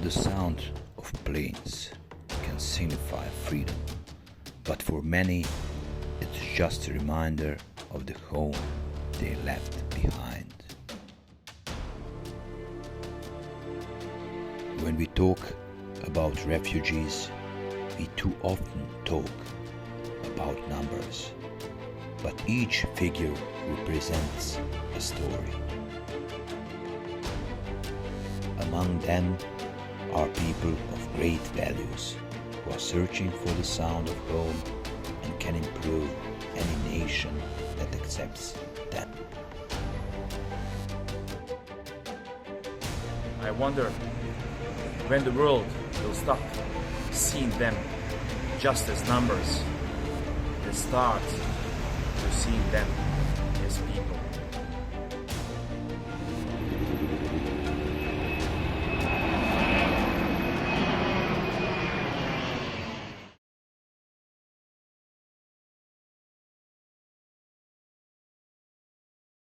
The sound of planes can signify freedom, but for many it's just a reminder of the home they left behind. When we talk about refugees, we too often talk about numbers, but each figure represents a story. Among them are people of great values who are searching for the sound of home and can improve any nation that accepts them. I wonder when the world will stop seeing them just as numbers and start to see them as people.